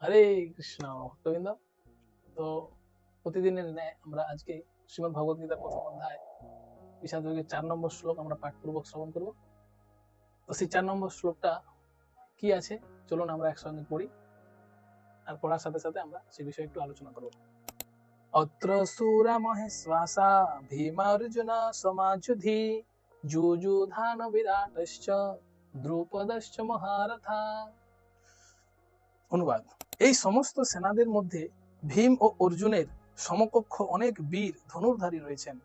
হরে কৃষ্ণ ভক্তবৃন্দ। তো প্রতিদিনের ন্যায় আমরা আজকে শ্রীমদ ভগবত গীতার প্রথম অধ্যায় বিষাদ যোগের 4 নম্বর শ্লোক আমরা পাঠপূর্বক শ্রবণ করব। তো সেই 4 নম্বর শ্লোকটা কি আছে চলুন আমরা একসঙ্গে পড়ি, আর পড়ার সাথে সাথে আমরা সেই বিষয়ে একটু আলোচনা করব। অত্র সূরা মহেশ্বাসা ভীমার্জুন সমাযুধি যুযুধান বিরাটশ্চ দ্রুপদশ্চ মহারথা। অনুবাদ: এই সমস্ত সেনাদের মধ্যে ভীম ও অর্জুনের সমকক্ষ অনেক বীর ধনুর্ধারী রয়েছেন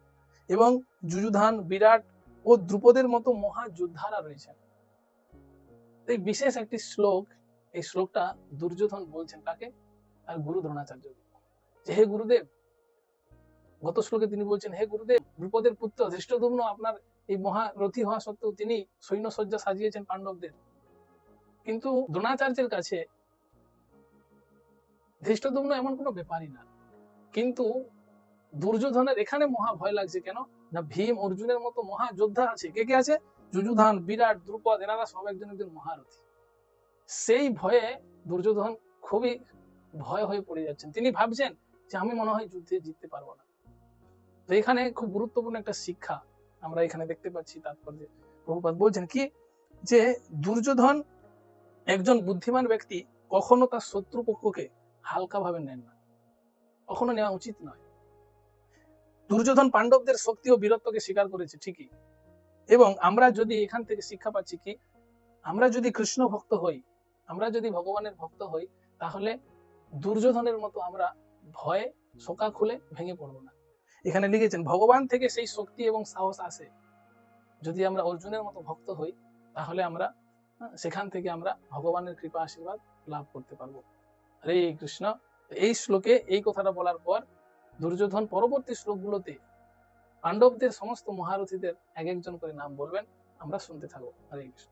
এবং যুযুধান, বিরাট ও দ্রুপদের মতো মহাযোদ্ধারা রয়েছেন। এই বিশেষ একটি শ্লোক, এই শ্লোকটা দুর্যোধন বলছেন তাকে, আর গুরু দ্রোণাচার্য, যে হে গুরুদেব, গত শ্লোকে তিনি বলছেন, হে গুরুদেব, দ্রুপদের পুত্র ধৃষ্টদ্যুম্ন আপনার এই মহারথী হওয়া সত্ত্বেও তিনি সৈন্যসজ্জা সাজিয়েছেন পাণ্ডবদের, কিন্তু দ্রোণাচার্যের কাছে ধৃষ্টদ্যুম্ন এমন কোনো ব্যাপারই না। কিন্তু দুর্যোধনের এখানে মহা ভয় লাগছে কেন না, ভীম অর্জুনের মতো মহাযোদ্ধা আছে। কে কে আছে? যুযুধান, বিরাট, দ্রুপদ, এনারা সব একজন একজন মহারথী। সেই ভয়ে দুর্যোধন খুবই ভয় হয়ে পড়ে যাচ্ছেন। তিনি ভাবছেন যে আমি মনে হয় যুদ্ধে জিততে পারবো না। তো এখানে খুব গুরুত্বপূর্ণ একটা শিক্ষা আমরা এখানে দেখতে পাচ্ছি। তাৎপর্যে প্রভুপাদ বলছেন কি, যে দুর্যোধন একজন বুদ্ধিমান ব্যক্তি কখনো তার শত্রুপক্ষকে হালকা ভাবে নেন না, কখনো নেওয়া উচিত নয়। দুর্যোধন পাণ্ডবদের শক্তি ও বীরত্বকে স্বীকার করেছে ঠিকই, এবং আমরা যদি এখান থেকে শিক্ষা পাচ্ছি কি, আমরা যদি কৃষ্ণ ভক্ত হই, আমরা যদি ভগবানের ভক্ত হই, তাহলে দুর্যোধনের মতো আমরা ভয়ে শোকা খুলে ভেঙে পড়বো না। এখানে লিখেছেন ভগবান থেকে সেই শক্তি এবং সাহস আসে। যদি আমরা অর্জুনের মতো ভক্ত হই, তাহলে আমরা সেখান থেকে আমরা ভগবানের কৃপা আশীর্বাদ লাভ করতে পারবো। হরে কৃষ্ণ। এই শ্লোকে এই কথাটা বলার পর দুর্যোধন পরবর্তী শ্লোকগুলোতে পাণ্ডবদের সমস্ত মহারথীদের এক একজন করে নাম বলবেন, আমরা শুনতে থাকবো। হরে কৃষ্ণ।